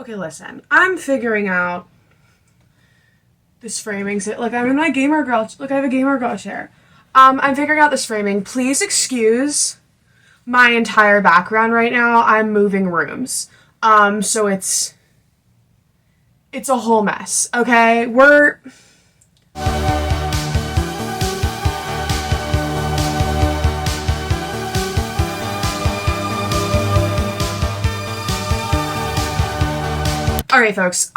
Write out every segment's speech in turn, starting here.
Okay, listen. I'm figuring out this framing. Like, I'm in my gamer girl. Look, I have a gamer girl chair. I'm figuring out this framing. Please excuse my entire background right now. I'm moving rooms. So it's a whole mess. Okay, Alright, folks,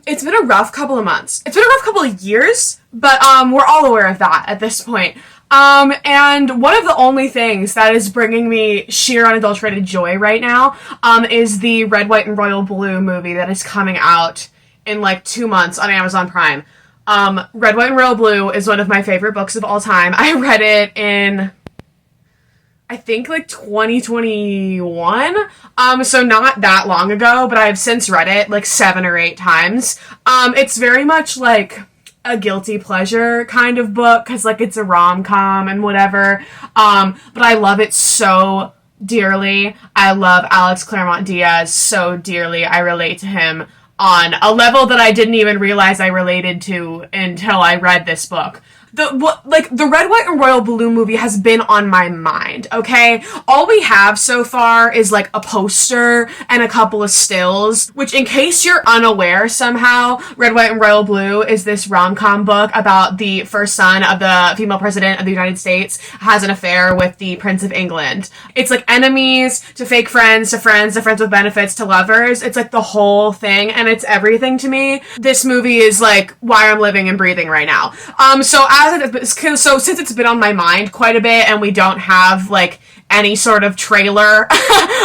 it's been a rough couple of months. It's been a rough couple of years, but, we're all aware of that at this point. And one of the only things that is bringing me sheer unadulterated joy right now, is the Red, White, and Royal Blue movie that is coming out in, like, 2 months on Amazon Prime. Red, White, and Royal Blue is one of my favorite books of all time. I read it in, I think, like, 2021, so not that long ago, but I've since read it, like, 7 or 8 times. It's very much, like, a guilty pleasure kind of book, because, like, it's a rom-com and whatever, but I love it so dearly. I love Alex Claremont Diaz so dearly. I relate to him on a level that I didn't even realize I related to until I read this book. The Red, White, and Royal Blue movie has been on my mind, okay? All we have so far is, like, a poster and a couple of stills, which, in case you're unaware somehow, Red, White, and Royal Blue is this rom-com book about the first son of the female president of the United States has an affair with the Prince of England. It's, like, enemies to fake friends to friends with benefits to lovers. It's, like, the whole thing, and it's everything to me. This movie is, like, why I'm living and breathing right now. So since it's been on my mind quite a bit and we don't have, like, any sort of trailer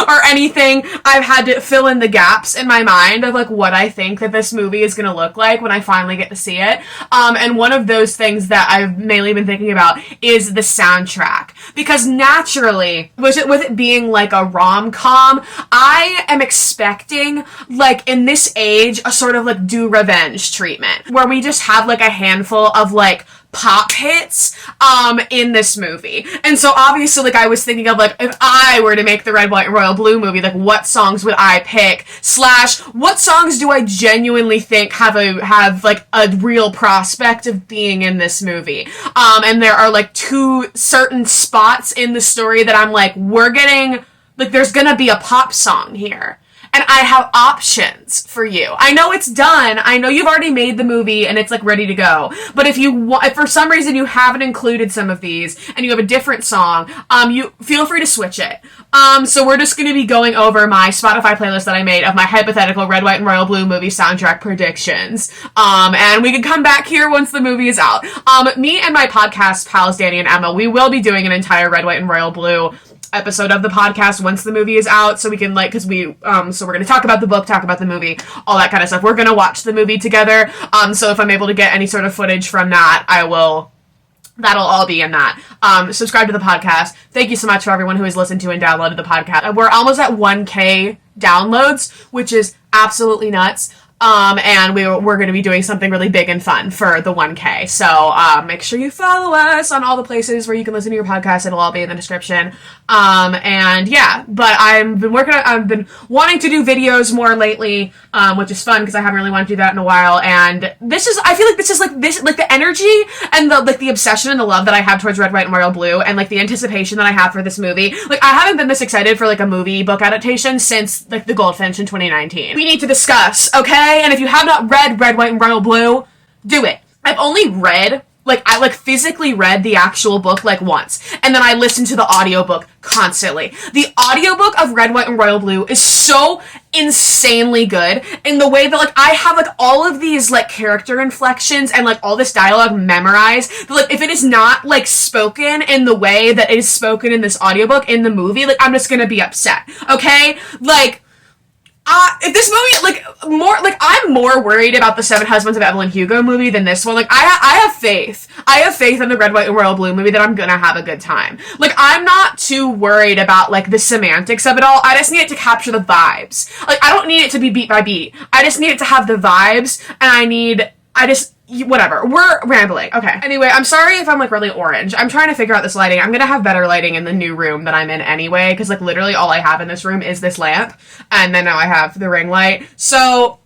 or anything, I've had to fill in the gaps in my mind of, like, what I think that this movie is gonna look like when I finally get to see it. And one of those things that I've mainly been thinking about is the soundtrack. Because naturally, with it being, like, a rom-com, I am expecting, like, in this age, a sort of, like, do revenge treatment, where we just have, like, a handful of, like, pop hits in this movie. And so obviously, like, I was thinking of, like, if I were to make the Red, White, and Royal Blue movie, like, what songs would I pick? / what songs do I genuinely think have like a real prospect of being in this movie? And there are, like, 2 certain spots in the story that I'm like, there's gonna be a pop song here. And I have options for you. I know it's done. I know you've already made the movie and it's, like, ready to go. But if for some reason you haven't included some of these and you have a different song, you feel free to switch it. So we're just gonna be going over my Spotify playlist that I made of my hypothetical Red, White, and Royal Blue movie soundtrack predictions. And we can come back here once the movie is out. Me and my podcast pals, Danny and Emma, we will be doing an entire Red, White, and Royal Blue episode of the podcast once the movie is out, so we can, like, so we're gonna talk about the book, talk about the movie, all that kind of stuff. We're gonna watch the movie together, so if I'm able to get any sort of footage from that, that'll all be in that. Subscribe to the podcast. Thank you so much for everyone who has listened to and downloaded the podcast. We're almost at 1K downloads, which is absolutely nuts. And we're going to be doing something really big and fun for the 1K. So, make sure you follow us on all the places where you can listen to your podcast. It'll all be in the description. And yeah, but I've been wanting to do videos more lately, which is fun because I haven't really wanted to do that in a while. And I feel like this is like the energy and the obsession and the love that I have towards Red, White, and Royal Blue and, like, the anticipation that I have for this movie. Like, I haven't been this excited for, like, a movie book adaptation since, like, The Goldfinch in 2019. We need to discuss, okay? And if you have not read Red, White, and Royal Blue, do it. I've only read, I physically read the actual book, like, once. And then I listened to the audiobook constantly. The audiobook of Red, White, and Royal Blue is so insanely good in the way that, like, I have, like, all of these, like, character inflections and, like, all this dialogue memorized. But, like, if it is not, like, spoken in the way that it is spoken in this audiobook in the movie, like, I'm just gonna be upset. Okay? Like, if this movie, I'm more worried about the Seven Husbands of Evelyn Hugo movie than this one. Like, I have faith. I have faith in the Red, White, and Royal Blue movie that I'm gonna have a good time. Like, I'm not too worried about, like, the semantics of it all. I just need it to capture the vibes. Like, I don't need it to be beat by beat. I just need it to have the vibes, and I need whatever. We're rambling. Okay. Anyway, I'm sorry if I'm like really orange. I'm trying to figure out this lighting. I'm gonna have better lighting in the new room that I'm in anyway, because like literally all I have in this room is this lamp, and then now I have the ring light. So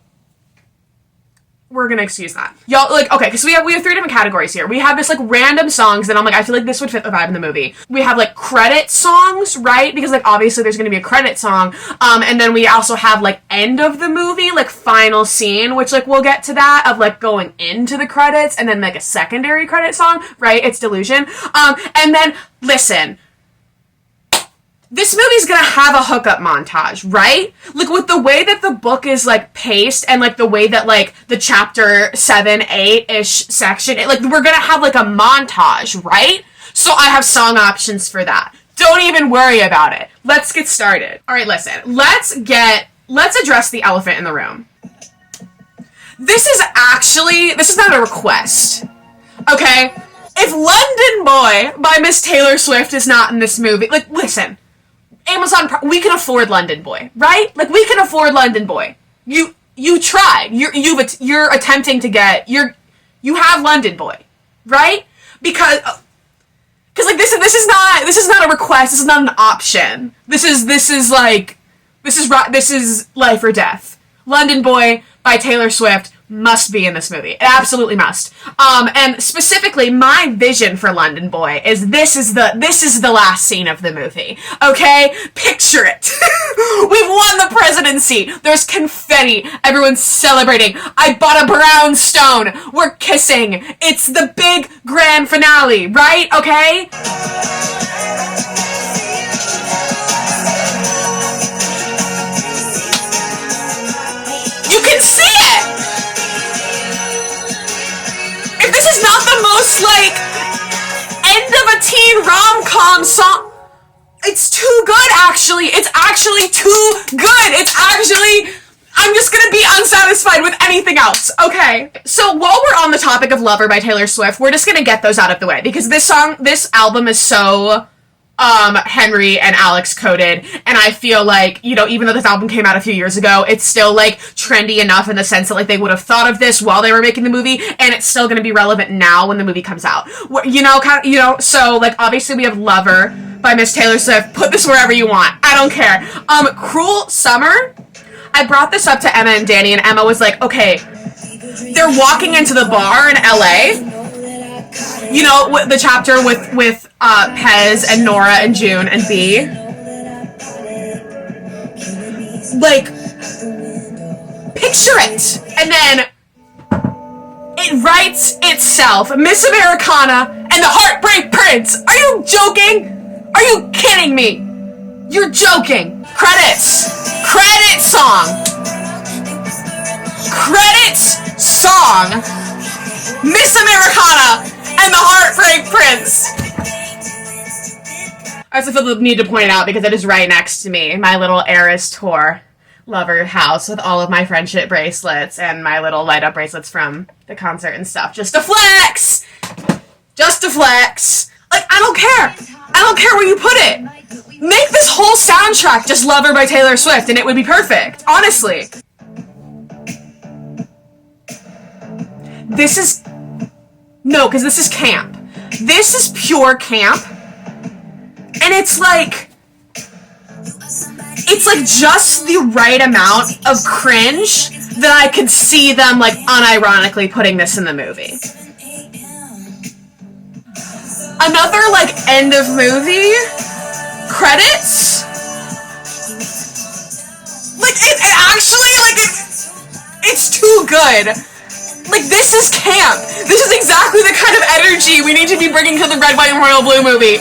we're gonna excuse that. Y'all, like, okay, because we have 3 different categories here. We have this, like, random songs, and I'm like, I feel like this would fit the vibe in the movie. We have, like, credit songs, right? Because, like, obviously there's gonna be a credit song. And then we also have, like, end of the movie, like, final scene, which, like, we'll get to that, of, like, going into the credits, and then, like, a secondary credit song, right? It's Delusion. And then, listen, this movie's gonna have a hookup montage, right? Like, with the way that the book is, like, paced, and, like, the way that, like, the chapter 7, 8-ish section, like, we're gonna have, like, a montage, right? So I have song options for that. Don't even worry about it. Let's get started. Alright, listen. Let's address the elephant in the room. This is not a request. Okay? If London Boy by Miss Taylor Swift is not in this movie, like, listen. Amazon, we can afford London Boy, right? Like, we can afford London Boy. You tried. You're attempting to get, you have London Boy, right? Because like, this is not a request. This is not an option. This is life or death. London Boy by Taylor Swift must be in this movie. It absolutely must. And specifically, my vision for London Boy is this is the last scene of the movie. Okay? Picture it. We've won the presidency. There's confetti. Everyone's celebrating. I bought a brown stone. We're kissing. It's the big grand finale, right? Okay? You can see it! If this is not the most, like, end of a teen rom-com song, it's too good, actually. It's actually too good. It's actually, I'm just gonna be unsatisfied with anything else. Okay. So while we're on the topic of Lover by Taylor Swift, we're just gonna get those out of the way, because this album is so Henry and Alex coded, and I feel like, you know, even though this album came out a few years ago, it's still, like, trendy enough in the sense that, like, they would have thought of this while they were making the movie, and it's still gonna be relevant now when the movie comes out. You know, so, like, obviously we have Lover by Miss Taylor Swift. Put this wherever you want. I don't care. Cruel Summer, I brought this up to Emma and Danny, and Emma was like, okay, they're walking into the bar in LA, you know, the chapter with Pez and Nora and June and B. Like, picture it! And then it writes itself. Miss Americana and the Heartbreak Prince! Are you joking? Are you kidding me? You're joking. Credits. Credit song. Credits song. Miss Americana and the Heartbreak Prince. I also feel the need to point it out because it is right next to me. My little Eras Tour Lover house with all of my friendship bracelets and my little light up bracelets from the concert and stuff. Just to flex! Just to flex. Like, I don't care. I don't care where you put it. Make this whole soundtrack just Lover by Taylor Swift and it would be perfect. Honestly. This is... No, because this is camp. This is pure camp. And it's like just the right amount of cringe that I could see them, like, unironically putting this in the movie. Another, like, end of movie credits. Like, it actually, like, it's too good. Like, this is camp. This is exactly the kind of energy we need to be bringing to the Red, White, and Royal Blue movie.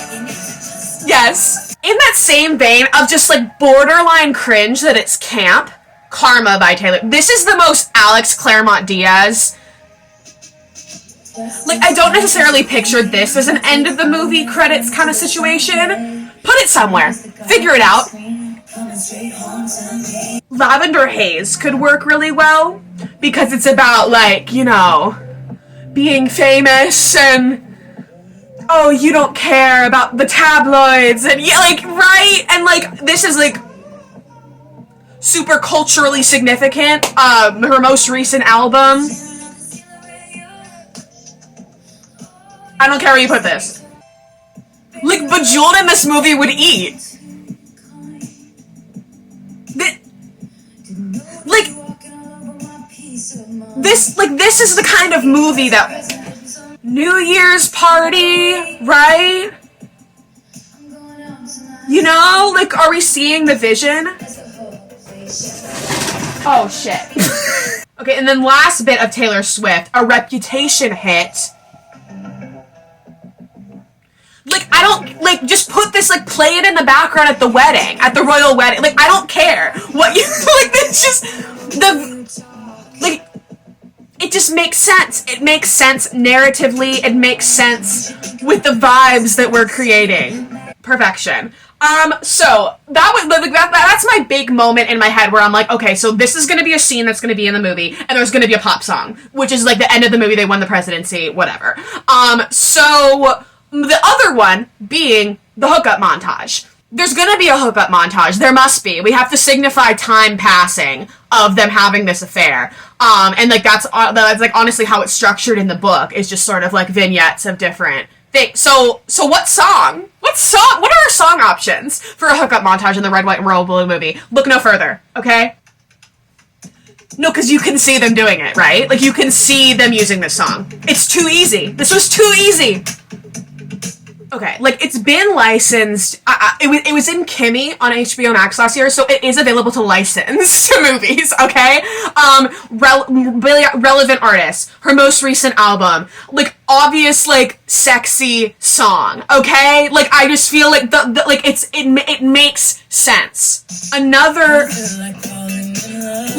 Yes. In that same vein of just, like, borderline cringe that it's camp, Karma by Taylor. This is the most Alex Claremont Diaz. Like, I don't necessarily picture this as an end of the movie credits kind of situation. Put it somewhere. Figure it out. Lavender Haze could work really well because it's about, like, you know, being famous and, oh, you don't care about the tabloids and, yeah, like, right? And, like, this is, like, super culturally significant. Her most recent album. I don't care where you put this. Like, Bejeweled in this movie would eat. This is the kind of movie that... New Year's party, right? You know, like, are we seeing the vision? Oh, shit. Okay, and then last bit of Taylor Swift, a Reputation hit. Like, I don't, like, just put this, like, play it in the background at the wedding, at the royal wedding. Like, I don't care. What you, like, it's just, like, it just makes sense. It makes sense narratively. It makes sense with the vibes that we're creating. Perfection. So that's my big moment in my head where I'm like, okay, so this is gonna be a scene that's gonna be in the movie, and there's gonna be a pop song, which is like the end of the movie, they won the presidency, whatever. So the other one being the hookup montage. There's gonna be a hookup montage. There must be. We have to signify time passing of them having this affair. And like that's like honestly how it's structured in the book, is just sort of like vignettes of different things. So what song? What are our song options for a hookup montage in the Red, White, and Royal Blue movie? Look no further, okay? No, because you can see them doing it, right? Like, you can see them using this song. It's too easy. This was too easy. Okay, like, it's been licensed. It was in Kimmy on HBO Max last year, so it is available to license to movies, okay? Relevant artist, her most recent album, like, obvious, like, sexy song, okay? Like, I just feel like it makes sense. Another,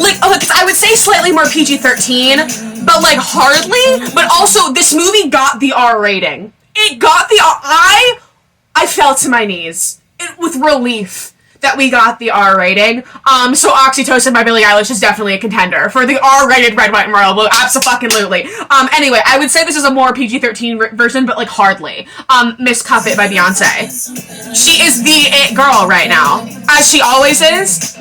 like, oh, I would say slightly more PG-13, but, like, hardly, but also, this movie got the R rating. It got the I fell to my knees with relief that we got the R rating. So Oxytocin by Billie Eilish is definitely a contender for the R-rated Red, White, and Royal Blue. Abso-fucking-lutely. Anyway, I would say this is a more PG-13 version, but like hardly. Miss Cuff It by Beyonce. She is the it girl right now, as she always is.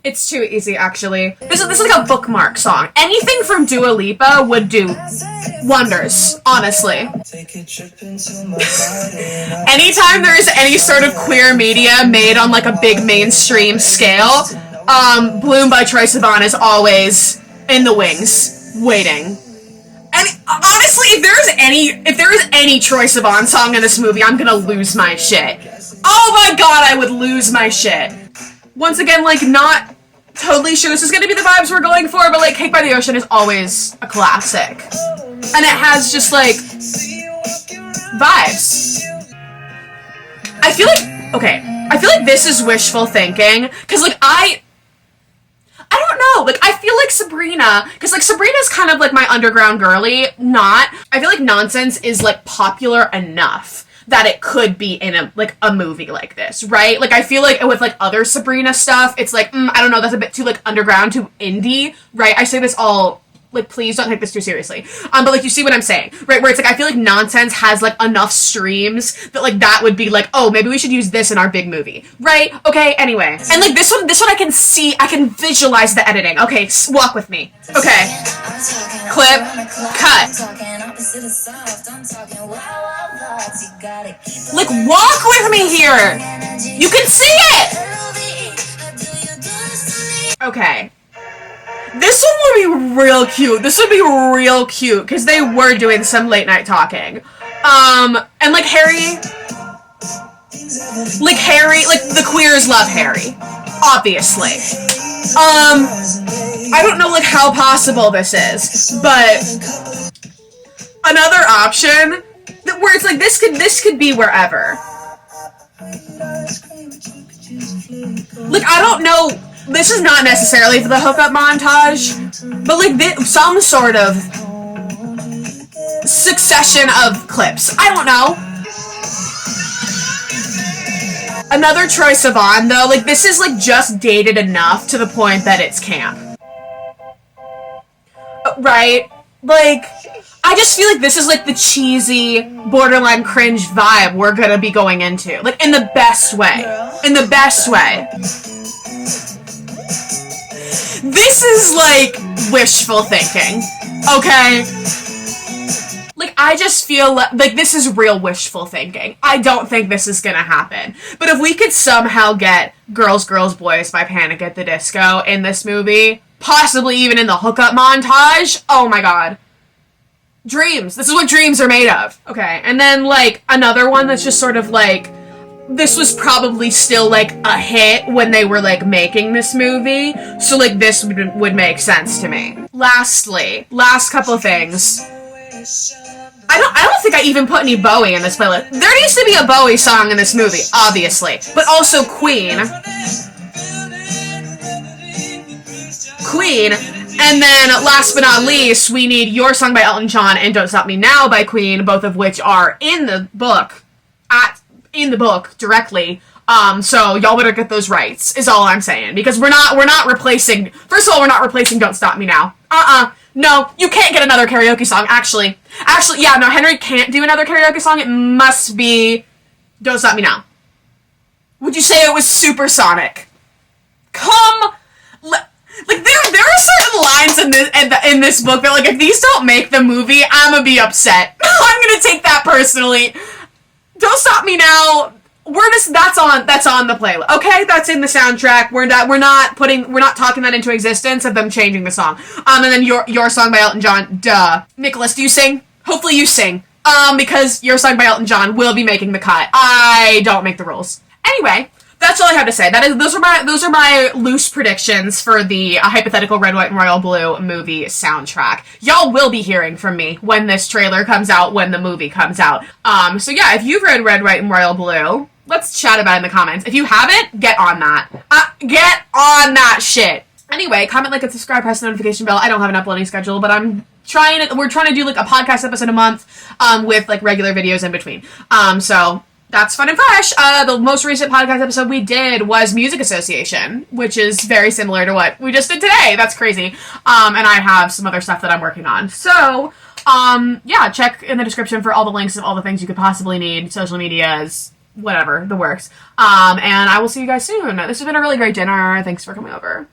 It's too easy, actually. This is like a bookmark song. Anything from Dua Lipa would do wonders, honestly. Anytime there is any sort of queer media made on like a big mainstream scale, Bloom by Troye Sivan is always in the wings, waiting. And honestly, if there is any Troye Sivan song in this movie, I'm gonna lose my shit. Oh my god, I would lose my shit. Once again, like, not totally sure this is going to be the vibes we're going for, but, like, Cake by the Ocean is always a classic. And it has just, like, vibes. I feel like this is wishful thinking, because, like, I don't know, like, I feel like Sabrina, because, like, Sabrina's kind of, like, my underground girly, I feel like Nonsense is, like, popular enough that it could be in a movie like this, right? Like, I feel like with, like, other Sabrina stuff, it's like, I don't know, that's a bit too, like, underground, too indie, right? I say this all, like, please don't take this too seriously. But, like, you see what I'm saying, right? Where it's, like, I feel like Nonsense has, like, enough streams that, like, that would be, like, oh, maybe we should use this in our big movie, right? Okay, anyway. And, like, this one I can see, I can visualize the editing. Okay, walk with me. Okay. Clip. Cut. Like, walk with me here! You can see it! Okay. This one would be real cute. This would be real cute, because they were doing some late night talking. And like Harry, like the queers love Harry. Obviously. I don't know, like, how possible this is, but another option where it's like this could be wherever. Like, I don't know, this is not necessarily for the hookup montage, but like some sort of succession of clips. I don't know. Another Troye Sivan, though, like, this is, like, just dated enough to the point that it's camp. Right? Like, I just feel like this is, like, the cheesy, borderline cringe vibe we're gonna be going into. Like, in the best way. In the best way. This is, like, wishful thinking. Okay? Like, I just feel like this is real wishful thinking. I don't think this is gonna happen. But if we could somehow get Girls, Girls, Boys by Panic at the Disco in this movie, possibly even in the hookup montage, oh my god. Dreams. This is what dreams are made of. Okay, and then, like, another one that's just sort of, like, this was probably still, like, a hit when they were, like, making this movie, so, like, this would make sense to me. Lastly, last couple of things. I don't think I even put any Bowie in this playlist. There needs to be a Bowie song in this movie, obviously. But also Queen. And then, last but not least, we need Your Song by Elton John and Don't Stop Me Now by Queen, both of which are in the book, directly. So y'all better get those rights, is all I'm saying. Because we're not replacing, first of all, we're not replacing Don't Stop Me Now. No, you can't get another karaoke song, actually, yeah, no, Henry can't do another karaoke song. It must be Don't Stop Me Now. Would you say it was Supersonic? Like, there are certain lines in this book that, like, if these don't make the movie, I'm gonna be upset. I'm gonna take that personally. Don't Stop Me Now. That's on the playlist. Okay, that's in the soundtrack. We're not talking that into existence of them changing the song. And then Your Song by Elton John. Duh. Nicholas, do you sing? Hopefully you sing. Because Your Song by Elton John will be making the cut. I don't make the rules. Anyway, that's all I have to say. Those are my loose predictions for the hypothetical Red, White, and Royal Blue movie soundtrack. Y'all will be hearing from me when this trailer comes out, when the movie comes out. So yeah, if you've read Red, White, and Royal Blue, let's chat about it in the comments. If you haven't, get on that. Get on that shit. Anyway, comment, like, and subscribe, press the notification bell. I don't have an uploading schedule, but we're trying to do, like, a podcast episode a month, with, like, regular videos in between. So that's fun and fresh. The most recent podcast episode we did was Music Association, which is very similar to what we just did today. That's crazy. And I have some other stuff that I'm working on. So, yeah, check in the description for all the links of all the things you could possibly need, social medias, whatever, the works. And I will see you guys soon. This has been a really great dinner. Thanks for coming over.